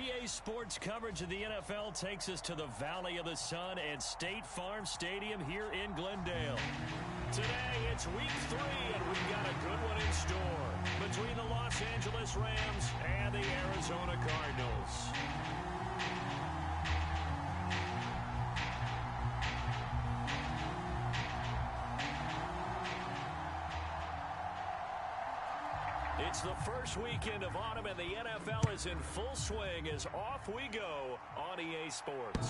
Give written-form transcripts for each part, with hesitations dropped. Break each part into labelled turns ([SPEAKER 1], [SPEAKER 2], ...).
[SPEAKER 1] EA Sports coverage of the NFL takes us to the Valley of the Sun and State Farm Stadium here in Glendale. Today, it's week 3, and we've got a good one in store between the Los Angeles Rams and the Arizona Cardinals. It's the first weekend of autumn, and the NFL is in full swing as off we go on EA Sports.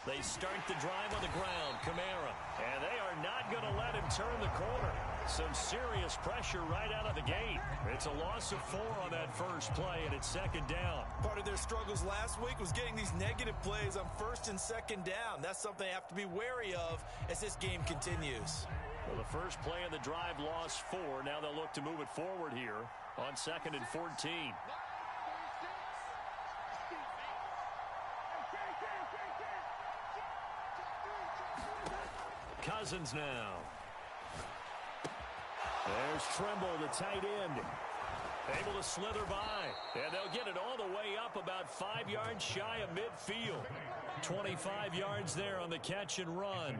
[SPEAKER 1] They start the drive on the ground, Kamara, and they are not going to let him turn the corner. Some serious pressure right out of the gate. It's a loss of 4 on that first play, and it's second down.
[SPEAKER 2] Part of their struggles last week was getting these negative plays on first and second down. That's something they have to be wary of as this game continues.
[SPEAKER 1] Well, the first play of the drive lost 4. Now they'll look to move it forward here on 2nd and 14. Cousins now. There's Trimble, the tight end. Able to slither by. And they'll get it all the way up about 5 yards shy of midfield. 25 yards there on the catch and run.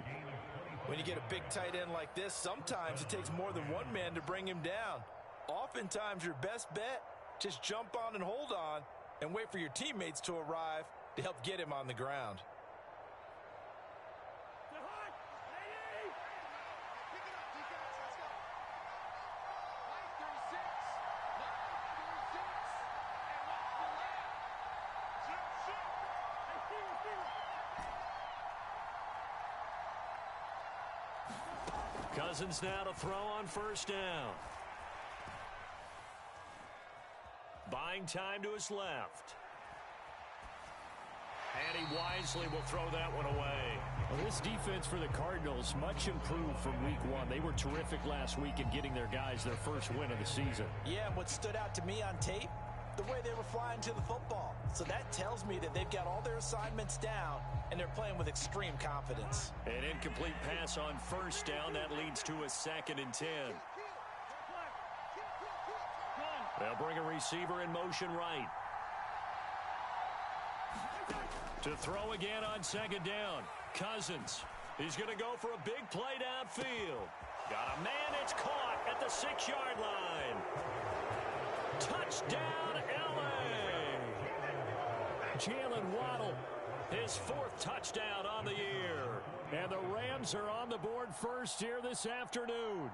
[SPEAKER 2] When you get a big tight end like this, sometimes it takes more than one man to bring him down. Oftentimes, your best bet, just jump on and hold on and wait for your teammates to arrive to help get him on the ground.
[SPEAKER 1] Cousins now to throw on first down. Buying time to his left. And he wisely will throw that one away.
[SPEAKER 3] Well, this defense for the Cardinals, much improved from week 1. They were terrific last week in getting their guys their first win of the season.
[SPEAKER 2] Yeah, and what stood out to me on tape, the way they were flying to the football. So that tells me that they've got all their assignments down, and they're playing with extreme confidence.
[SPEAKER 1] An incomplete pass on first down. That leads to a 2nd and 10. They'll bring a receiver in motion right. To throw again on 2nd down. Cousins. He's going to go for a big play downfield. Got a man. It's caught at the 6-yard line. Touchdown, L.A. Jalen Waddle, his 4th touchdown on the year. And the Rams are on the board first here this afternoon.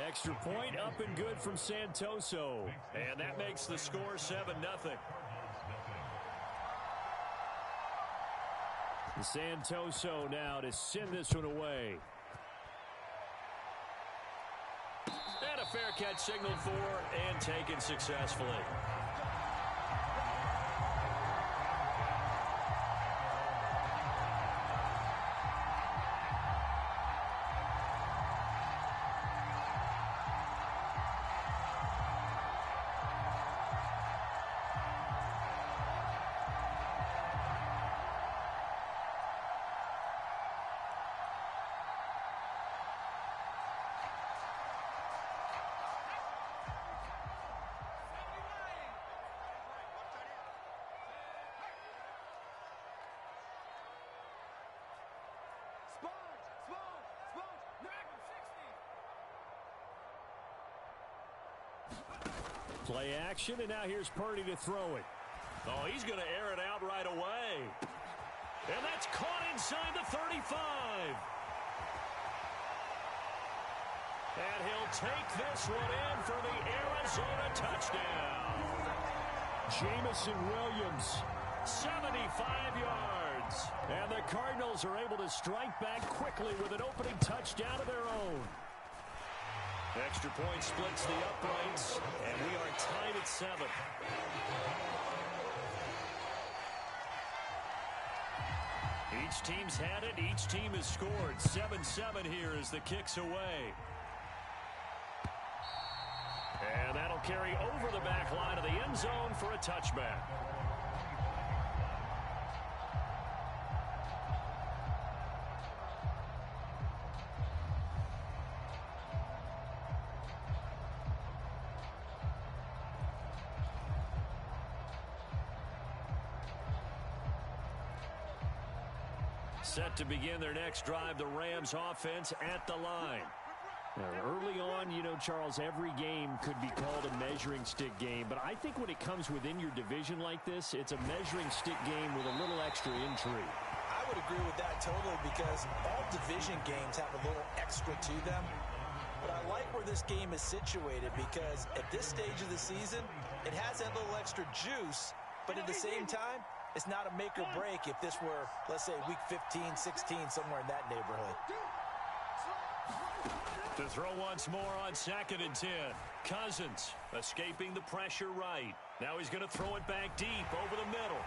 [SPEAKER 1] Extra point up and good from Santoso. And that makes the score 7-0. Santoso now to send this one away. And a fair catch signaled for and taken successfully. Play action, and now here's Purdy to throw it. Oh, he's going to air it out right away. And that's caught inside the 35. And he'll take this one in for the Arizona touchdown.
[SPEAKER 3] Jameson Williams.
[SPEAKER 1] 75 yards.
[SPEAKER 3] downs. And the Cardinals are able to strike back quickly with an opening touchdown of their own. Extra point splits the uprights, and we are tied at 7. Each team's had it. Each team has scored. 7-7 here as the kick's away. And that'll carry over the back line of the end zone for a touchback. Set to begin their next drive, the Rams offense at the line. Now, early on, you know, Charles, every game could be called a measuring stick game, but I think when it comes within your division like this, it's a measuring stick game with a little extra intrigue.
[SPEAKER 2] I would agree with that totally because all division games have a little extra to them. But I like where this game is situated because at this stage of the season, it has that little extra juice, but at the same time, it's not a make or break if this were, let's say, week 15, 16, somewhere in that neighborhood.
[SPEAKER 1] To throw once more on 2nd and 10. Cousins escaping the pressure right. Now he's going to throw it back deep over the middle.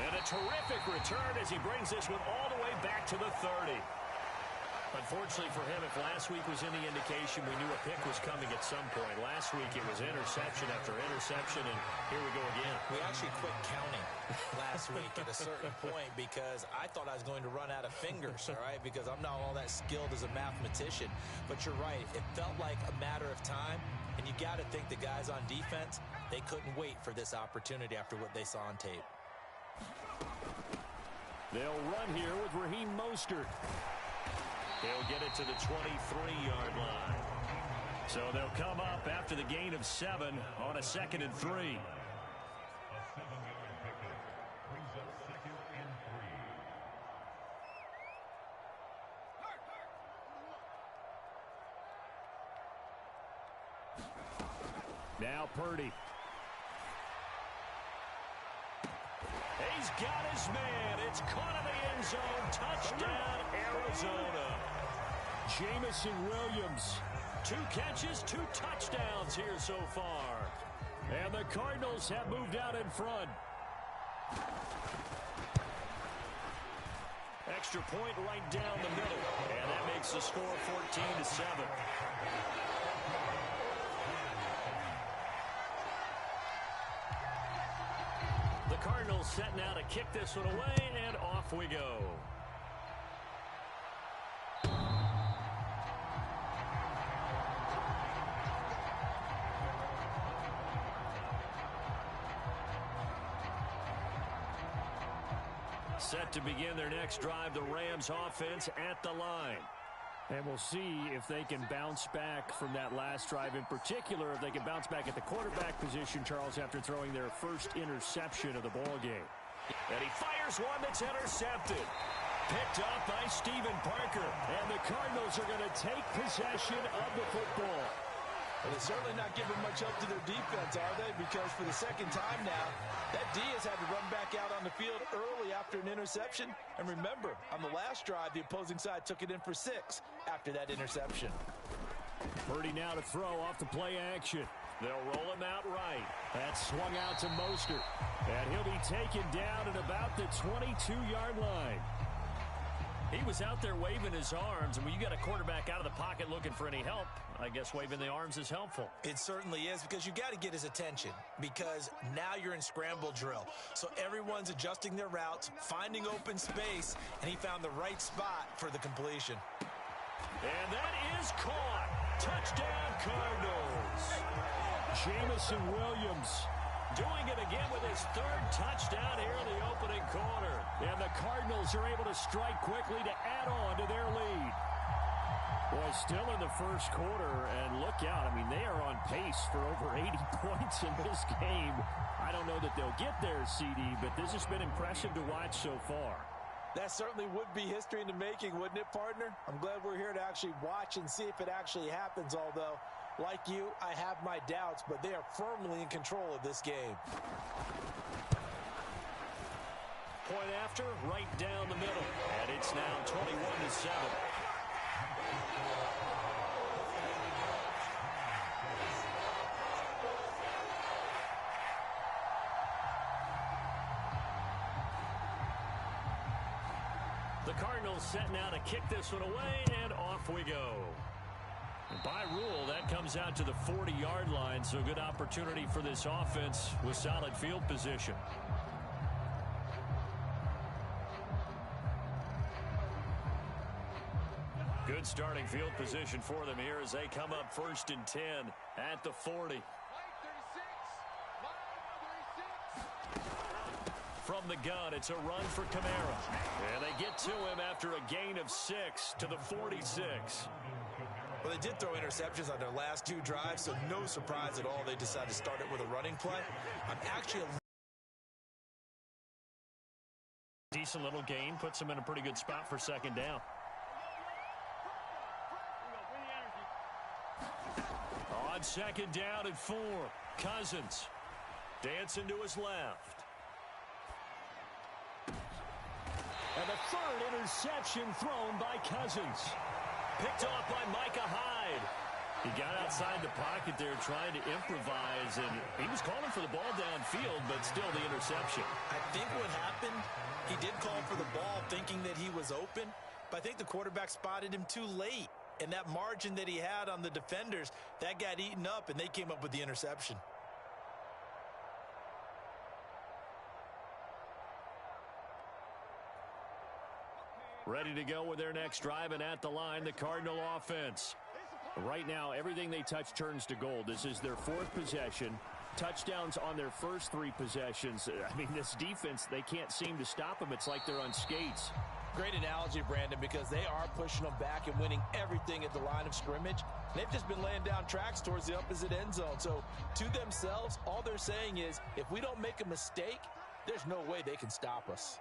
[SPEAKER 1] And a terrific return as he brings this one all the way back to the 30. Unfortunately for him, if last week was any indication, we knew a pick was coming at some point. Last week it was interception after interception, and here we go again.
[SPEAKER 2] We actually quit counting last week at a certain point because I thought I was going to run out of fingers, all right, because I'm not all that skilled as a mathematician. But you're right. It felt like a matter of time, and you got to think the guys on defense, they couldn't wait for this opportunity after what they saw on tape.
[SPEAKER 3] They'll run here with Raheem Mostert.
[SPEAKER 1] He'll get it to the 23-yard line. So they'll come up after the gain of 7 on a 2nd and 3.
[SPEAKER 3] Now Purdy.
[SPEAKER 1] He's got his man. It's caught in the end zone. Touchdown, Arizona.
[SPEAKER 3] Jameson Williams.
[SPEAKER 1] 2 catches, 2 touchdowns here so far.
[SPEAKER 3] And the Cardinals have moved out in front.
[SPEAKER 1] Extra point right down the middle. And that makes the score 14-7. The Cardinals set now to kick this one away, and off we go. Set to begin their next drive, the Rams offense at the line.
[SPEAKER 3] And we'll see if they can bounce back from that last drive. In particular, if they can bounce back at the quarterback position, Charles, after throwing their first interception of the ballgame.
[SPEAKER 1] And he fires one that's intercepted. Picked up by Steven Parker.
[SPEAKER 3] And the Cardinals are going to take possession of the football.
[SPEAKER 2] Well, they're certainly not giving much help to their defense, are they? Because for the second time now, that D has had to run back out on the field early after an interception. And remember, on the last drive, the opposing side took it in for 6 after that interception.
[SPEAKER 3] Purdy now to throw off the play action.
[SPEAKER 1] They'll roll him out right.
[SPEAKER 3] That's swung out to Mostert. And he'll be taken down at about the 22-yard line.
[SPEAKER 1] He was out there waving his arms, and when you got a quarterback out of the pocket looking for any help, I guess waving the arms is helpful.
[SPEAKER 2] It certainly is, because you got to get his attention, because now you're in scramble drill. So everyone's adjusting their routes, finding open space, and he found the right spot for the completion.
[SPEAKER 1] And that is caught. Touchdown, Cardinals.
[SPEAKER 3] Jameson Williams
[SPEAKER 1] doing it again with his 3rd touchdown here in the opening quarter.
[SPEAKER 3] And the Cardinals are able to strike quickly to add on to their lead. Boy, still in the first quarter, and look out. I mean, they are on pace for over 80 points in this game. I don't know that they'll get there, CD, but this has been impressive to watch so far.
[SPEAKER 2] That certainly would be history in the making, wouldn't it, partner? I'm glad we're here to actually watch and see if it actually happens, although Like you, I have my doubts, but they are firmly in control of this game.
[SPEAKER 1] Point after, right down the middle. And it's now 21-7. The Cardinals set now to kick this one away, and off we go. And by rule, that comes out to the 40-yard line, so a good opportunity for this offense with solid field position. Good starting field position for them here as they come up 1st and 10 at the 40. From the gun, it's a run for Kamara. And they get to him after a gain of 6 to the 46.
[SPEAKER 2] Well, they did throw interceptions on their last 2 drives, so no surprise at all they decided to start it with a running play. I'm actually
[SPEAKER 1] decent little gain, puts him in a pretty good spot for 2nd down. On 2nd down and 4, Cousins dancing to his left. And the 3rd interception thrown by Cousins. Picked off by Micah Hyde. He got outside the pocket there trying to improvise, and he was calling for the ball downfield, but still the interception.
[SPEAKER 2] I think what happened, he did call for the ball thinking that he was open, but I think the quarterback spotted him too late. And that margin that he had on the defenders, that got eaten up, and they came up with the interception.
[SPEAKER 1] Ready to go with their next drive, and at the line, the Cardinal offense. Right now, everything they touch turns to gold. This is their 4th possession. Touchdowns on their first 3 possessions. I mean, this defense, they can't seem to stop them. It's like they're on skates.
[SPEAKER 2] Great analogy, Brandon, because they are pushing them back and winning everything at the line of scrimmage. They've just been laying down tracks towards the opposite end zone. So, to themselves, all they're saying is, if we don't make a mistake, there's no way they can stop us.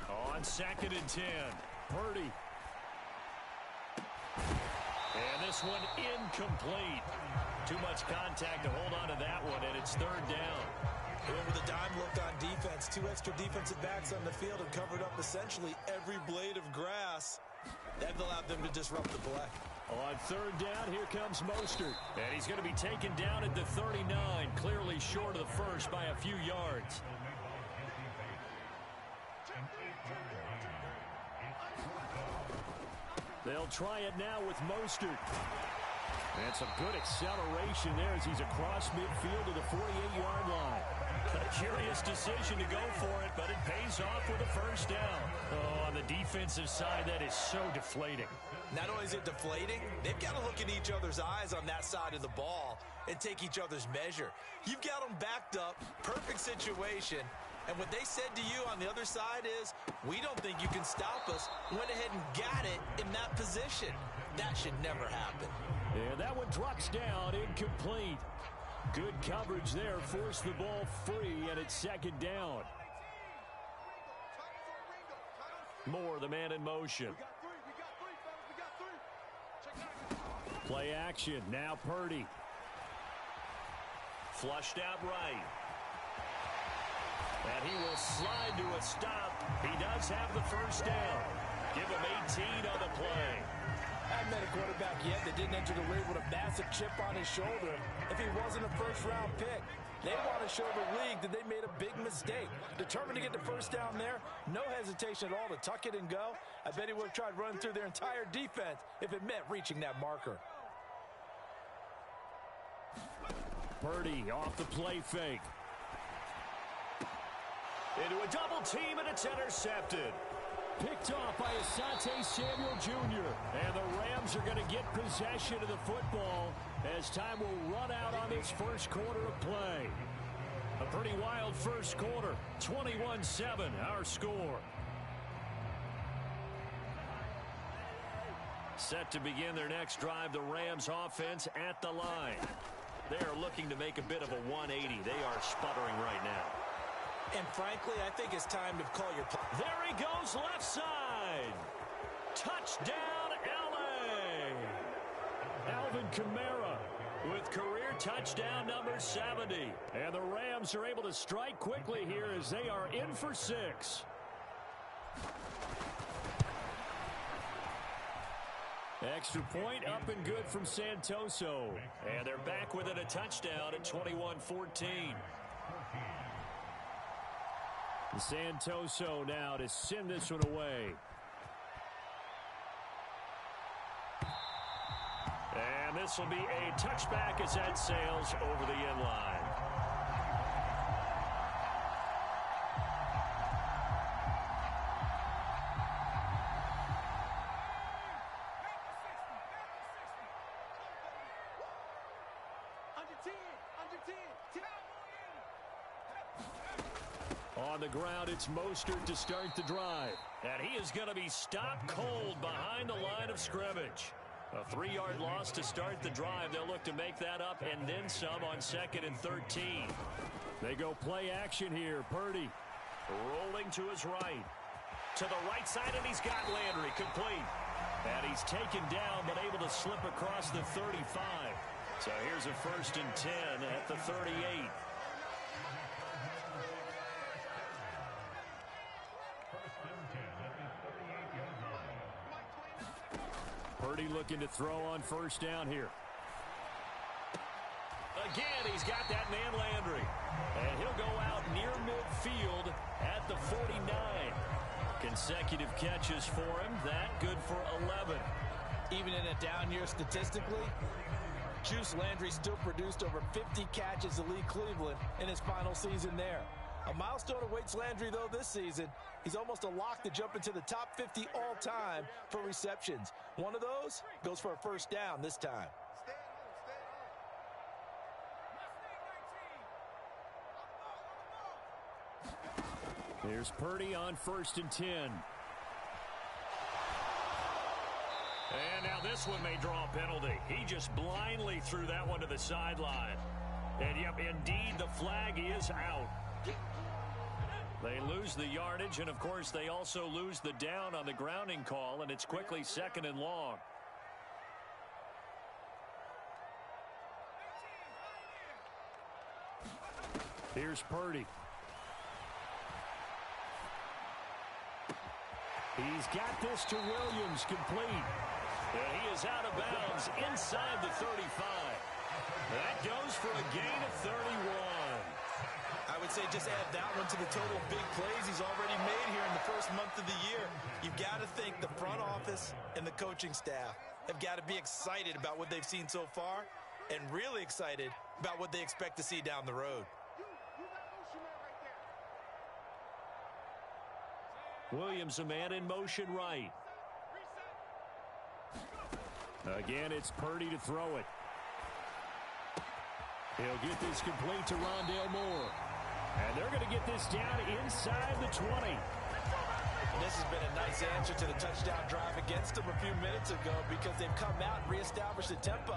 [SPEAKER 1] On 2nd and 10, Purdy. And this one incomplete. Too much contact to hold on to that one, and it's 3rd down.
[SPEAKER 2] With a dime look on defense, 2 extra defensive backs on the field and covered up essentially every blade of grass. That allowed them to disrupt the play.
[SPEAKER 1] On 3rd down, here comes Mostert. And he's going to be taken down at the 39, clearly short of the first by a few yards. They'll try it now with Mostert. And some good acceleration there as he's across midfield to the 48-yard line. A curious decision to go for it, but it pays off with a 1st down. Oh, on the defensive side, that is so deflating.
[SPEAKER 2] Not only is it deflating, they've got to look in each other's eyes on that side of the ball and take each other's measure. You've got them backed up, perfect situation. And what they said to you on the other side is, we don't think you can stop us. Went ahead and got it in that position. That should never happen.
[SPEAKER 1] And that one drops down, incomplete. Good coverage there, forced the ball free, and it's 2nd down. Moore, the man in motion. Play action, now Purdy. Flushed out right. And he will slide to a stop. He does have the 1st down. Give him 18 on the play.
[SPEAKER 2] I haven't met a quarterback yet that didn't enter the league with a massive chip on his shoulder. If he wasn't a 1st-round pick, they want to show the league that they made a big mistake. Determined to get the 1st down there, no hesitation at all to tuck it and go. I bet he would have tried running through their entire defense if it meant reaching that marker.
[SPEAKER 1] Purdy off the play fake. Into a double team, and it's intercepted. Picked off by Asante Samuel Jr. And the Rams are going to get possession of the football as time will run out on this 1st quarter of play. A pretty wild 1st quarter. 21-7, our score. Set to begin their next drive, the Rams offense at the line. They are looking to make a bit of a 180. They are sputtering right now.
[SPEAKER 2] And frankly, I think it's time to call your play.
[SPEAKER 1] There he goes left side. Touchdown, L.A. Alvin Kamara with career touchdown number 70. And the Rams are able to strike quickly here as they are in for 6. Extra point up and good from Santoso. And they're back within a touchdown at 21-14. Santoso now to send this one away. And this will be a touchback as that sails over the end line. On the ground, it's Mostert to start the drive. And he is going to be stopped cold behind the line of scrimmage. A 3-yard loss to start the drive. They'll look to make that up and then some on 2nd and 13. They go play action here. Purdy rolling to his right. To the right side, and he's got Landry complete. And he's taken down, but able to slip across the 35. So here's a 1st and 10 at the 38. Purdy looking to throw on 1st down here. Again, he's got that man Landry. And he'll go out near midfield at the 49. Consecutive catches for him. That good for 11.
[SPEAKER 2] Even in a down year statistically, Juice Landry still produced over 50 catches to lead Cleveland in his final season there. A milestone awaits Landry, though, this season. He's almost a lock to jump into the top 50 all-time for receptions. One of those goes for a 1st down this time.
[SPEAKER 1] Here's Purdy on 1st and 10. And now this one may draw a penalty. He just blindly threw that one to the sideline. And, yep, indeed, the flag is out. They lose the yardage, and, of course, they also lose the down on the grounding call, and it's quickly 2nd and long. Here's Purdy. He's got this to Williams, complete. And he is out of bounds inside the 35. That goes for a gain of 31.
[SPEAKER 2] I would say just add that one to the total big plays he's already made here in the first month of the year. You've got to think the front office and the coaching staff have got to be excited about what they've seen so far and really excited about what they expect to see down the road.
[SPEAKER 1] Williams, a man in motion right. Again, it's Purdy to throw it. He'll get this complete to Rondale Moore. And they're going to get this down inside the 20.
[SPEAKER 2] This has been a nice answer to the touchdown drive against them a few minutes ago because they've come out and reestablished the tempo.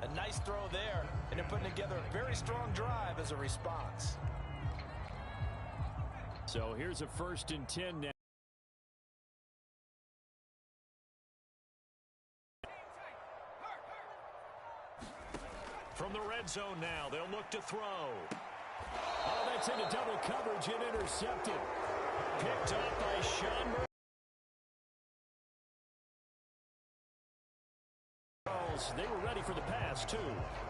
[SPEAKER 2] A nice throw there, and they're putting together a very strong drive as a response.
[SPEAKER 1] So here's a 1st and 10 now. From the red zone now, they'll look to throw. Oh, that's into double coverage and intercepted. Picked up by Sean Murray. They were ready for the pass, too.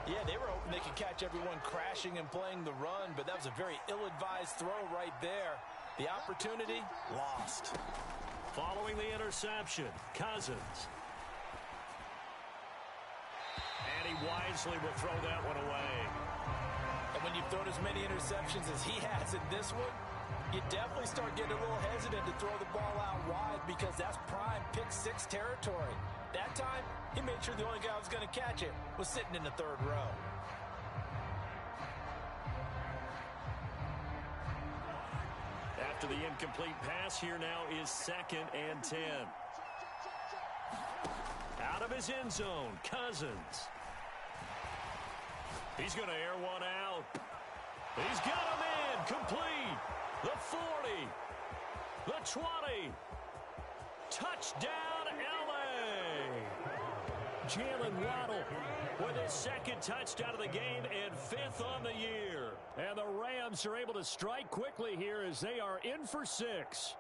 [SPEAKER 2] Yeah, they were hoping they could catch everyone crashing and playing the run, but that was a very ill-advised throw right there. The opportunity, lost.
[SPEAKER 1] Following the interception, Cousins. And he wisely will throw that one away.
[SPEAKER 2] And when you've thrown as many interceptions as he has in this one, you definitely start getting a little hesitant to throw the ball out wide because that's prime pick-6 territory. That time, he made sure the only guy who was going to catch it was sitting in the 3rd row.
[SPEAKER 1] After the incomplete pass, here now is 2nd and 10. Out of his end zone, Cousins. He's going to air one out. He's got him in, complete. The 40, the 20. Touchdown,
[SPEAKER 3] Jalen Waddle with his second touchdown of the game and 5th on the year. And the Rams are able to strike quickly here as they are in for 6.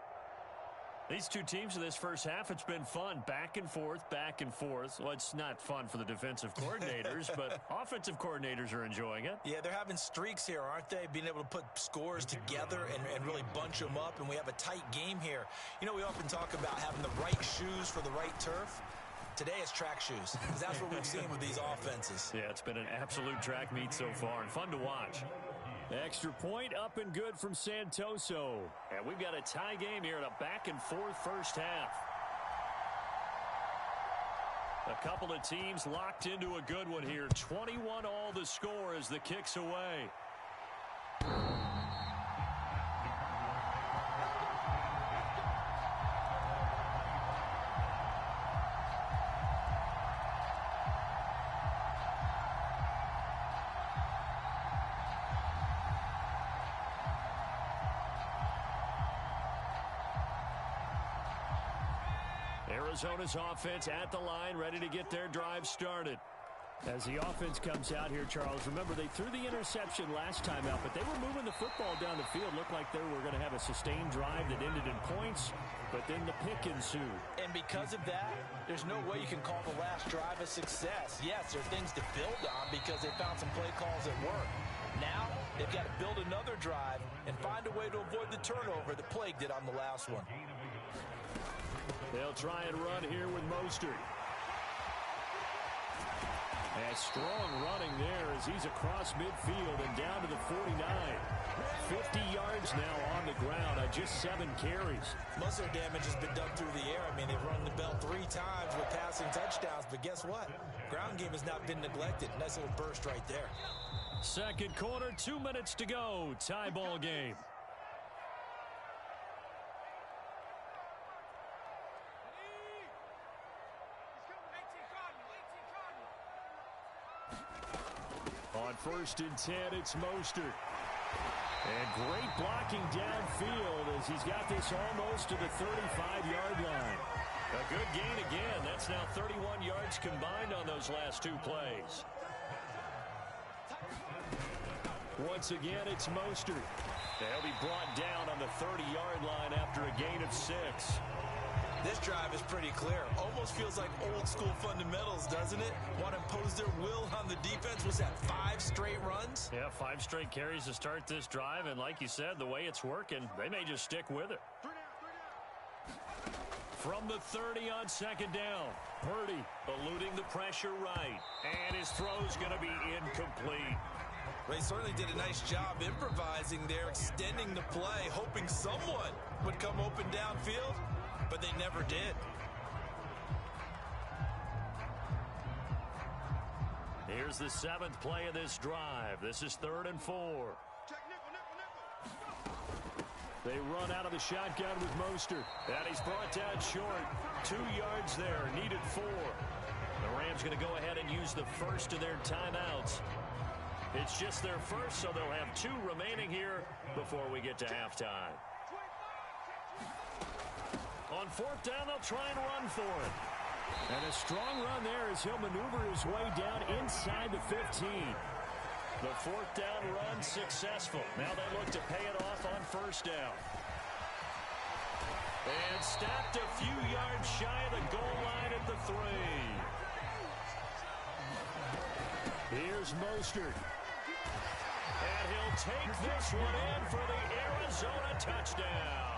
[SPEAKER 1] These two teams in this first half, it's been fun. Back and forth, back and forth. Well, it's not fun for the defensive coordinators, but offensive coordinators are enjoying it.
[SPEAKER 2] Yeah, they're having streaks here, aren't they? Being able to put scores together and really bunch them up, and we have a tight game here. You know, we often talk about having the right shoes for the right turf. Today it's track shoes, because that's what we've seen with these offenses.
[SPEAKER 1] Yeah, it's been an absolute track meet so far, and fun to watch.
[SPEAKER 3] Extra point up and good from Santoso.
[SPEAKER 1] And we've got a tie game here in a back-and-forth first half. A couple of teams locked into a good one here. 21 all the score as the kick's away. Arizona's offense at the line, ready to get their drive started.
[SPEAKER 3] As the offense comes out here, Charles, remember they threw the interception last time out, but they were moving the football down the field. Looked like they were going to have a sustained drive that ended in points, but then the pick ensued.
[SPEAKER 2] And because of that, there's no way you can call the last drive a success. Yes, there are things to build on because they found some play calls that work. Now, they've got to build another drive and find a way to avoid the turnover that plagued it on the last one.
[SPEAKER 3] They'll try and run here with Mostert. A strong running there as he's across midfield and down to the 49. 50 yards now on the ground on just 7 carries.
[SPEAKER 2] Most of their damage has been done through the air. I mean, they've run the bell 3 times with passing touchdowns, but guess what? Ground game has not been neglected. Nice little burst right there.
[SPEAKER 1] Second quarter, 2 minutes to go. Tie ball game.
[SPEAKER 3] On 1st and 10, it's Mostert. And great blocking downfield as he's got this almost to the 35-yard line.
[SPEAKER 1] A good gain again. That's now 31 yards combined on those last 2 plays.
[SPEAKER 3] Once again, it's Mostert.
[SPEAKER 1] They'll be brought down on the 30-yard line after a gain of 6.
[SPEAKER 2] This drive is pretty clear. Almost feels like old school fundamentals, doesn't it? Want to impose their will on the defense. Was that 5 straight runs?
[SPEAKER 1] Yeah, 5 straight carries to start this drive. And like you said, the way it's working, they may just stick with it. From the 30 on 2nd down, Purdy eluding the pressure right. And his throw's going to be incomplete.
[SPEAKER 2] They certainly did a nice job improvising there, extending the play, hoping someone would come open downfield. But they never did.
[SPEAKER 1] Here's the 7th play of this drive. This is 3rd and 4.
[SPEAKER 3] They run out of the shotgun with Mostert.
[SPEAKER 1] And he's brought down short. 2 yards there, needed 4. The Rams going to go ahead and use the first of their timeouts. It's just their first, so they'll have 2 remaining here before we get to halftime. On 4th down, they'll try and run for it.
[SPEAKER 3] And a strong run there as he'll maneuver his way down inside the 15.
[SPEAKER 1] The 4th down run successful. Now they look to pay it off on 1st down. And stopped a few yards shy of the goal line at the 3.
[SPEAKER 3] Here's Mostert.
[SPEAKER 1] And he'll take this one in for the Arizona touchdown.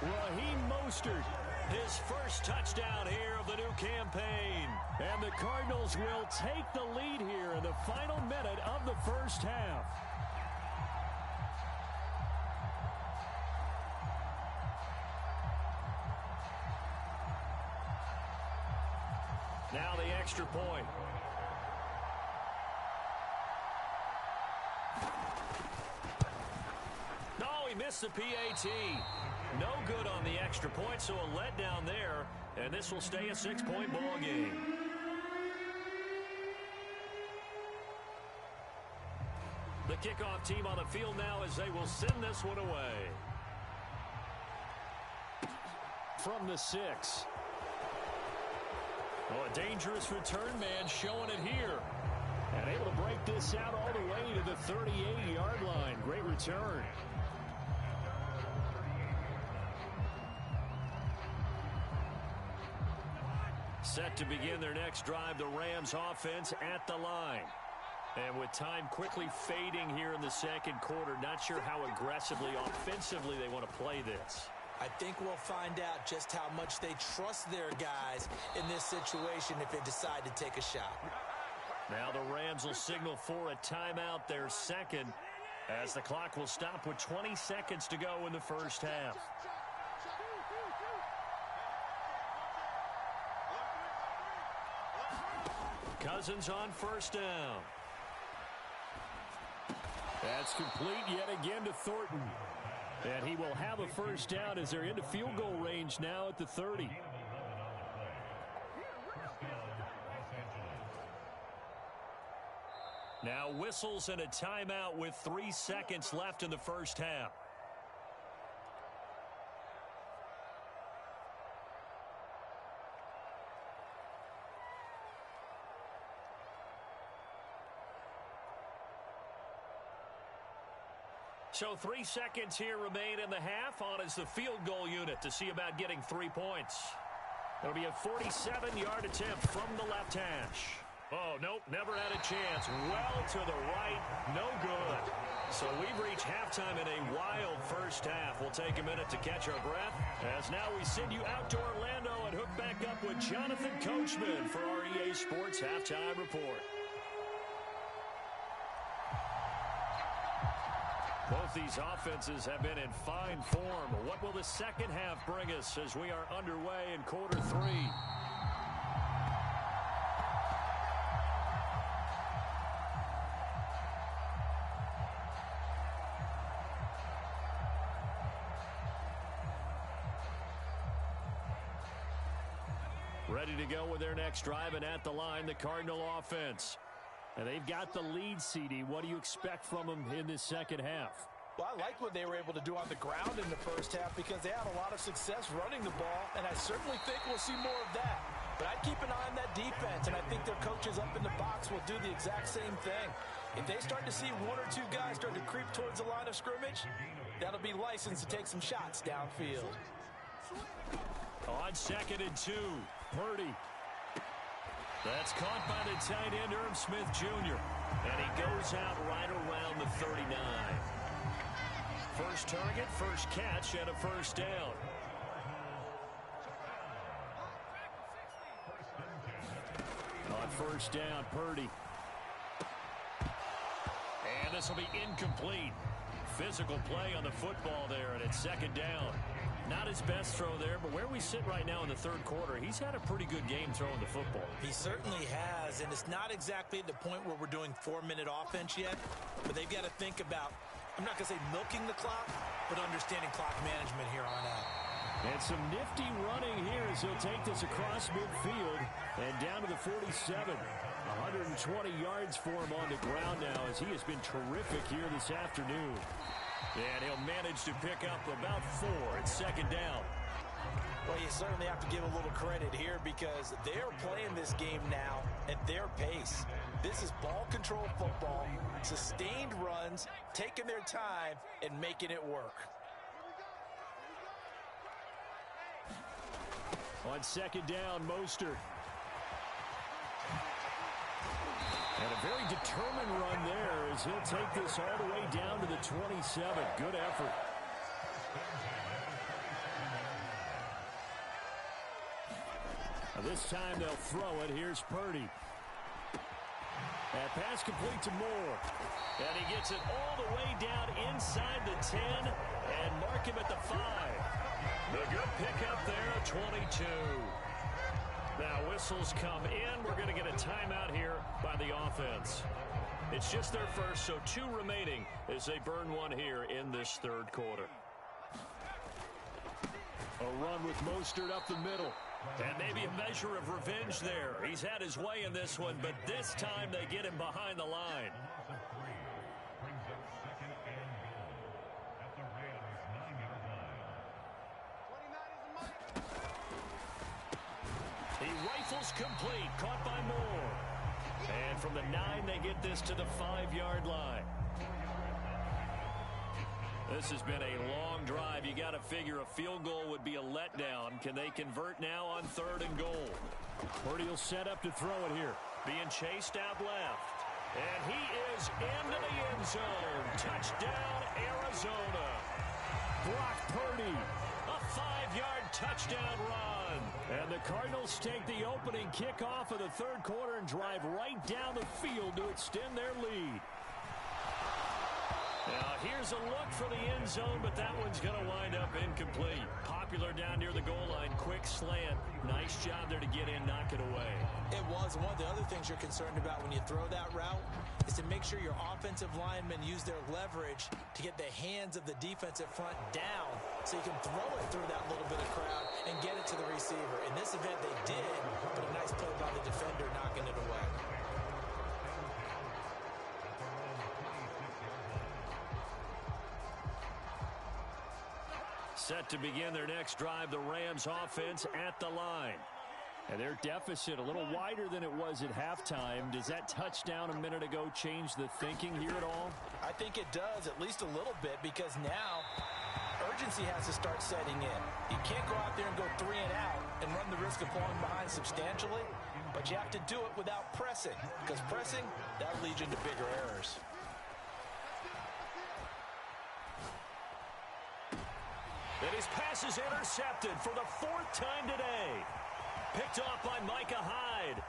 [SPEAKER 3] Raheem Mostert,
[SPEAKER 1] his first touchdown here of the new campaign.
[SPEAKER 3] And the Cardinals will take the lead here in the final minute of the first half.
[SPEAKER 1] Now the extra point. No, he missed the PAT. No good on the extra point, so a letdown there, and this will stay a 6-point ball game. The kickoff team on the field now as they will send this one away.
[SPEAKER 3] From the 6.
[SPEAKER 1] Oh, a dangerous return man showing it here. And able to break this out all the way to the 38-yard line. Great return. Set to begin their next drive, the Rams offense at the line. And with time quickly fading here in the second quarter, not sure how aggressively, offensively they want to play this.
[SPEAKER 2] I think we'll find out just how much they trust their guys in this situation if they decide to take a shot.
[SPEAKER 1] Now the Rams will signal for a timeout, their second, as the clock will stop with 20 seconds to go in the first half. Cousins on first down. That's complete yet again to Thornton. And he will have a first down as they're into field goal range now at the 30. Now whistles and a timeout with 3 seconds left in the first half. So 3 seconds here remain in the half. On is the field goal unit to see about getting 3 points. It'll be a 47-yard attempt from the left hash. Oh, nope, never had a chance. Well to the right, no good. So we've reached halftime in a wild first half. We'll take a minute to catch our breath, as now we send you out to Orlando and hook back up with Jonathan Coachman for our EA Sports Halftime Report. Both these offenses have been in fine form. What will the second half bring us as we are underway in quarter 3? Ready to go with their next drive, and at the line, the Cardinal offense. And they've got the lead, CD. What do you expect from them in this second half?
[SPEAKER 2] Well, I like what they were able to do on the ground in the first half because they had a lot of success running the ball, and I certainly think we'll see more of that. But I'd keep an eye on that defense, and I think their coaches up in the box will do the exact same thing. If they start to see 1 or 2 guys start to creep towards the line of scrimmage, that'll be licensed to take some shots downfield.
[SPEAKER 1] On 2nd and 2, Purdy. That's caught by the tight end, Irv Smith Jr. And he goes out right around the 39. First target, first catch, and a first down. On first down, Purdy. And this will be incomplete. Physical play on the football there, and it's second down. Not his best throw there, but where we sit right now in the third quarter, he's had a pretty good game throwing the football.
[SPEAKER 2] He certainly has, and it's not exactly at the point where we're doing 4-minute offense yet, but they've got to think about, I'm not going to say milking the clock, but understanding clock management here on out.
[SPEAKER 1] And some nifty running here as he'll take this across midfield and down to the 47. 120 yards for him on the ground now as he has been terrific here this afternoon. And he'll manage to pick up about 4 at second down.
[SPEAKER 2] Well, you certainly have to give a little credit here because they're playing this game now at their pace. This is ball control football, sustained runs, taking their time, and making it work.
[SPEAKER 1] On second down, Mostert. And a very determined run there as he'll take this all the way down to the 27. Good effort. Now this time they'll throw it. Here's Purdy. That pass complete to Moore. And he gets it all the way down inside the 10 and mark him at the 5. The good pickup there at 22. Now whistles come in. We're going to get a timeout here by the offense. It's just their first, so 2 remaining as they burn 1 here in this third quarter. A run with Mostert up the middle. And maybe a measure of revenge there. He's had his way in this one, but this time they get him behind the line. He Rifles complete. Caught by Moore. And from the 9, they get this to the 5-yard line. This has been a long drive. You got to figure a field goal would be a letdown. Can they convert now on 3rd and goal?
[SPEAKER 3] Purdy will set up to throw it here.
[SPEAKER 1] Being chased out left. And he is into the end zone. Touchdown, Arizona.
[SPEAKER 3] Brock Purdy.
[SPEAKER 1] A 5-yard touchdown run.
[SPEAKER 3] And the Cardinals take the opening kickoff of the 3rd quarter and drive right down the field to extend their lead.
[SPEAKER 1] Now, here's a look for the end zone, but that one's going to wind up incomplete. Popular down near the goal line. Quick slant. Nice job there to get in, knock it away.
[SPEAKER 2] It was. One of the other things you're concerned about when you throw that route is to make sure your offensive linemen use their leverage to get the hands of the defensive front down so you can throw it through that little bit of crowd and get it to the receiver. In this event, they did, but a nice play by the defender knocking it away.
[SPEAKER 1] Set to begin their next drive, the Rams offense at the line.
[SPEAKER 3] And their deficit a little wider than it was at halftime. Does that touchdown a minute ago change the thinking here at all?
[SPEAKER 2] I think it does, at least a little bit, because now urgency has to start setting in. You can't go out there and go 3 and out and run the risk of falling behind substantially, but you have to do it without pressing, because pressing, that leads you into bigger errors.
[SPEAKER 1] And his pass is intercepted for the 4th time today. Picked off by Micah Hyde.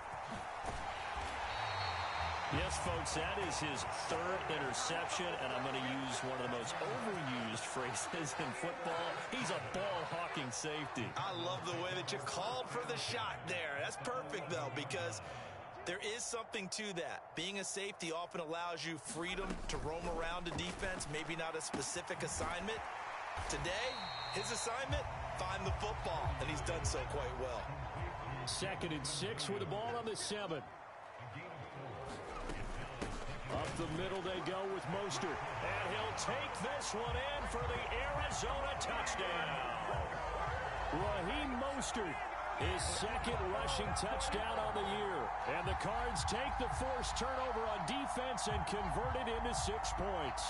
[SPEAKER 1] Yes, folks, that is his 3rd interception, and I'm going to use one of the most overused phrases in football. He's a ball-hawking safety.
[SPEAKER 2] I love the way that you called for the shot there. That's perfect, though, because there is something to that. Being a safety often allows you freedom to roam around a defense, maybe not a specific assignment. Today, his assignment, find the football, and he's done so quite well.
[SPEAKER 3] 2nd and 6 with the ball on the 7. Up the middle they go with Mostert.
[SPEAKER 1] And he'll take this one in for the Arizona touchdown.
[SPEAKER 3] Raheem Mostert, his 2nd rushing touchdown on the year. And the Cards take the forced turnover on defense and convert it into 6 points.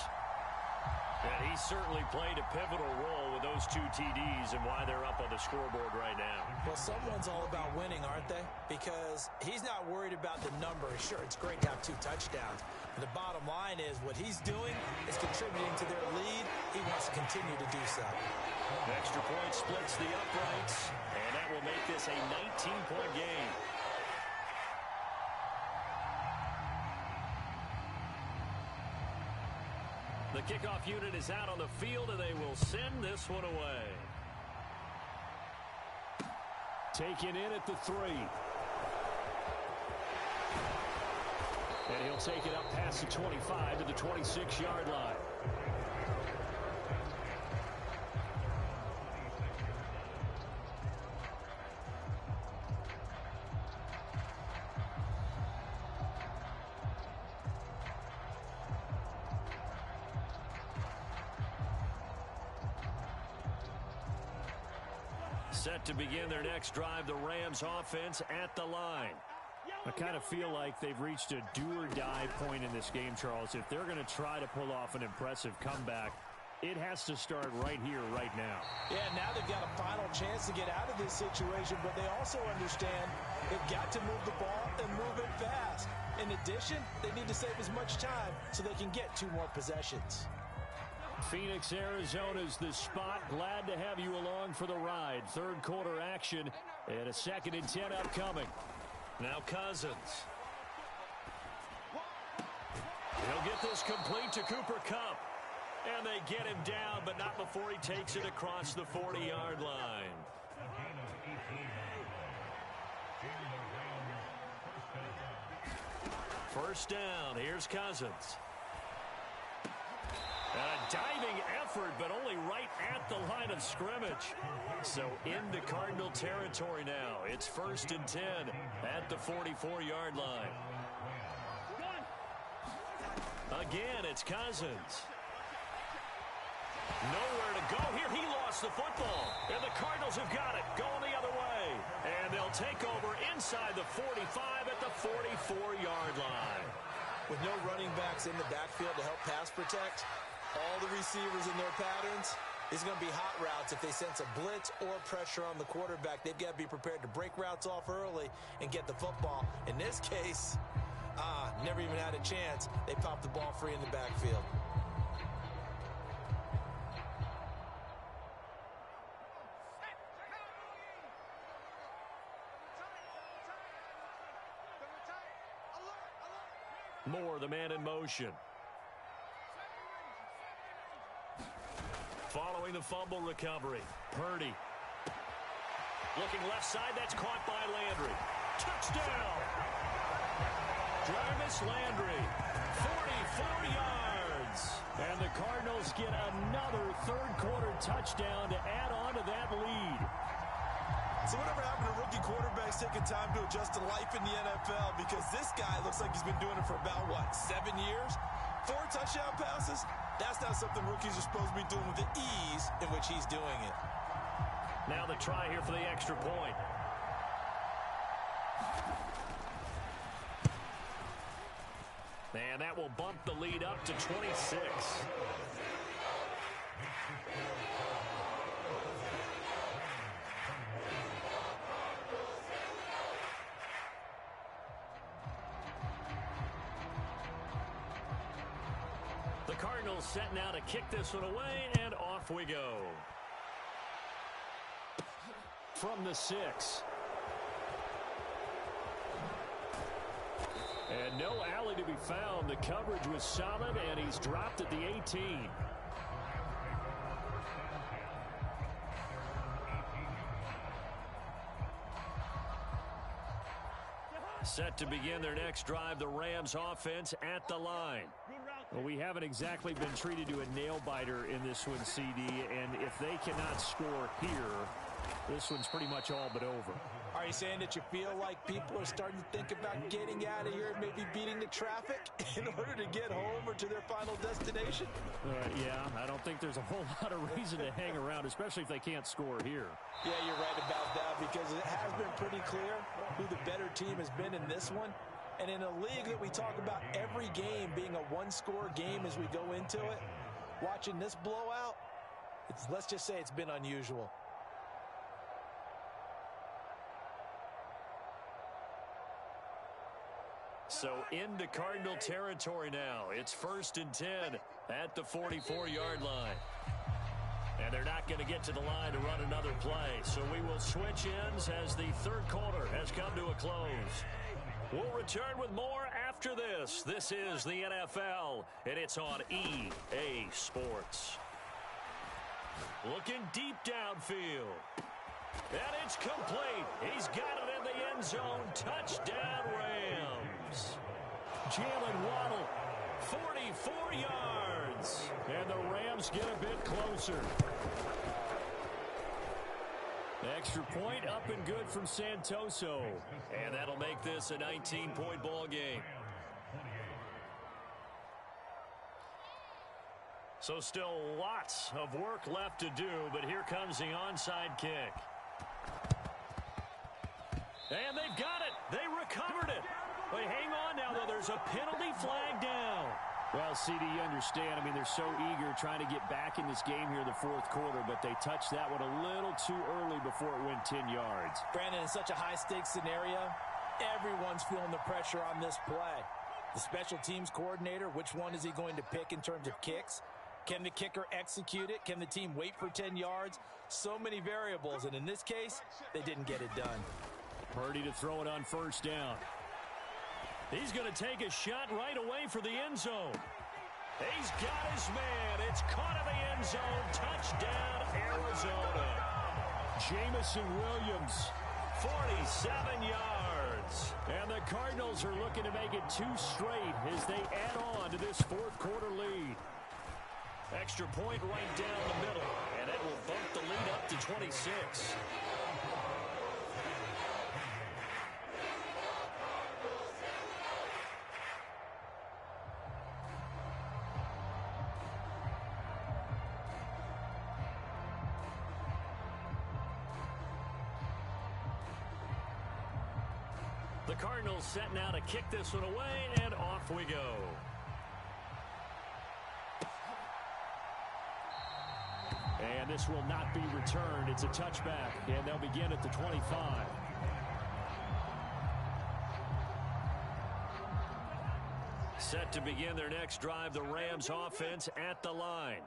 [SPEAKER 1] And he certainly played a pivotal role with those 2 TDs and why they're up on the scoreboard right now.
[SPEAKER 2] Well, someone's all about winning, aren't they? Because he's not worried about the number. Sure, it's great to have 2 touchdowns. But the bottom line is what he's doing is contributing to their lead. He wants to continue to do so.
[SPEAKER 1] Extra point splits the uprights, and that will make this a 19-point game. The kickoff unit is out on the field, and they will send this one away.
[SPEAKER 3] Taken in at the 3. And he'll take it up past the 25 to the 26-yard line.
[SPEAKER 1] Set to begin their next drive, the Rams offense at the line.
[SPEAKER 3] I kind of feel like they've reached a do-or-die point in this game, Charles. If they're going to try to pull off an impressive comeback, it has to start right here, right now.
[SPEAKER 2] Yeah, now they've got a final chance to get out of this situation, but they also understand they've got to move the ball and move it fast. In addition, they need to save as much time so they can get 2 more possessions.
[SPEAKER 3] Phoenix, Arizona's the spot. Glad to have you along for the ride. 3rd quarter action and a 2nd and 10 upcoming.
[SPEAKER 1] Now Cousins. He'll get this complete to Cooper Kupp. And they get him down, but not before he takes it across the 40-yard line. First down. Here's Cousins. A diving effort, but only right at the line of scrimmage. So into Cardinal territory now. It's 1st and 10 at the 44-yard line. Again, it's Cousins. Nowhere to go here. He lost the football. And the Cardinals have got it. Going the other way. And they'll take over inside the 45 at the 44-yard line.
[SPEAKER 2] With no running backs in the backfield to help pass protect, all the receivers in their patterns, these are going to be hot routes. If they sense a blitz or pressure on the quarterback, they've got to be prepared to break routes off early and get the football. In this case, never even had a chance. They popped the ball free in the backfield.
[SPEAKER 1] Moore, the man in motion. Following the fumble recovery, Purdy. Looking left side, that's caught by Landry. Touchdown! Jarvis Landry, 44 yards. And the Cardinals get another third-quarter touchdown to add on to that lead.
[SPEAKER 2] So whatever happened to rookie quarterbacks taking time to adjust to life in the NFL? Because this guy looks like he's been doing it for about, 7 years? 4 touchdown passes? That's not something rookies are supposed to be doing with the ease in which he's doing it.
[SPEAKER 1] Now the try here for the extra point. And that will bump the lead up to 26. The Cardinals set now to kick this one away, and off we go. From the 6. And no alley to be found. The coverage was solid, and he's dropped at the 18. Set to begin their next drive, the Rams offense at the line. Well, we haven't exactly been treated to a nail-biter in this one, CD, and if they cannot score here, this one's pretty much all but over.
[SPEAKER 2] Are you saying that you feel like people are starting to think about getting out of here and maybe beating the traffic in order to get home or to their final destination?
[SPEAKER 1] Yeah, I don't think there's a whole lot of reason to hang around, especially if they can't score here.
[SPEAKER 2] Yeah, you're right about that, because it has been pretty clear who the better team has been in this one. And in a league that we talk about every game being a one-score game as we go into it, watching this blowout, let's just say it's been unusual.
[SPEAKER 1] So into Cardinal territory now. It's 1st and 10 at the 44-yard line. And they're not going to get to the line to run another play. So we will switch ends as the third quarter has come to a close. We'll return with more after this. This is the NFL, and it's on EA Sports. Looking deep downfield. And it's complete. He's got it in the end zone. Touchdown, Rams. Jalen Waddle, 44 yards. And the Rams get a bit closer. Extra point up and good from Santoso. And that'll make this a 19-point ball game. So still lots of work left to do, but here comes the onside kick. And they've got it. They recovered it. Wait, hang on now, though. There's a penalty flag down.
[SPEAKER 3] Well, CD, you understand. I mean, they're so eager trying to get back in this game here in the fourth quarter, but they touched that one a little too early before it went 10 yards.
[SPEAKER 2] Brandon, in such a high-stakes scenario, everyone's feeling the pressure on this play. The special teams coordinator, which one is he going to pick in terms of kicks? Can the kicker execute it? Can the team wait for 10 yards? So many variables, and in this case, they didn't get it done.
[SPEAKER 3] Purdy to throw it on first down.
[SPEAKER 1] He's going to take a shot right away for the end zone. He's got his man. It's caught in the end zone. Touchdown, Arizona.
[SPEAKER 3] Jamison Williams,
[SPEAKER 1] 47 yards.
[SPEAKER 3] And the Cardinals are looking to make it 2 straight as they add on to this fourth quarter lead.
[SPEAKER 1] Extra point right down the middle, and it will bump the lead up to 26. The Cardinals set now to kick this one away, and off we go. And this will not be returned. It's a touchback, and they'll begin at the 25. Set to begin their next drive, the Rams offense at the line.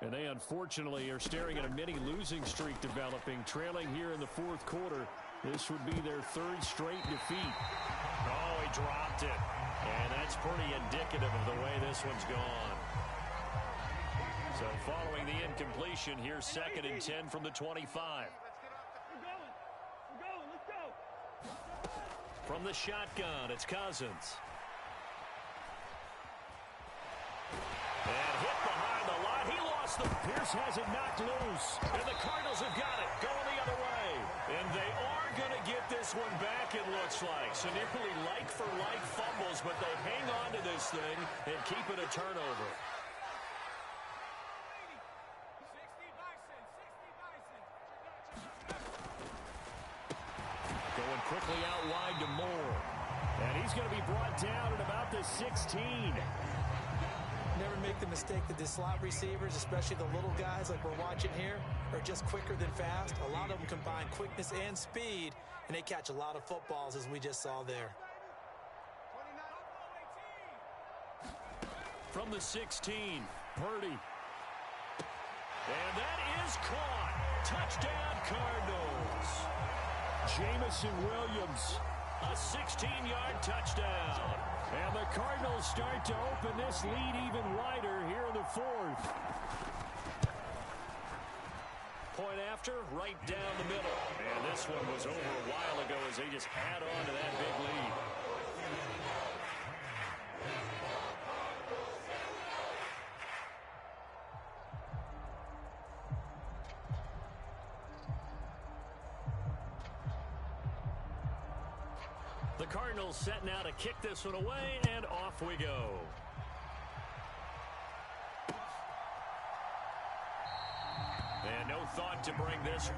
[SPEAKER 1] And they unfortunately are staring at a mini losing streak developing, trailing here in the fourth quarter. This would be their third straight defeat. Oh, he dropped it. And that's pretty indicative of the way this one's gone. So following the incompletion, here's 2nd and 10 from the 25.
[SPEAKER 4] Let's go.
[SPEAKER 1] From the shotgun, it's Cousins. And hit behind the line. He lost the... Pierce has it knocked loose. And the Cardinals have got it going the other way. And they are going to get this one back, it looks like. So nearly like-for-like fumbles, but they hang on to this thing and keep it a turnover. Going quickly out wide to Moore. And he's going to be brought down at about the 16.
[SPEAKER 2] Never make the mistake that the slot receivers, especially the little guys like we're watching here, are just quicker than fast. A lot of them combine quickness and speed, and they catch a lot of footballs, as we just saw there.
[SPEAKER 1] From the 16, Purdy. And that is caught. Touchdown, Cardinals. Jamison Williams, a 16-yard touchdown. And the Cardinals start to open this lead even wider here in the fourth. Point after, right down the middle. And this one was over a while ago as they just add on to that big lead. The Cardinals set now to kick this one away, and off we go. And no thought to bring this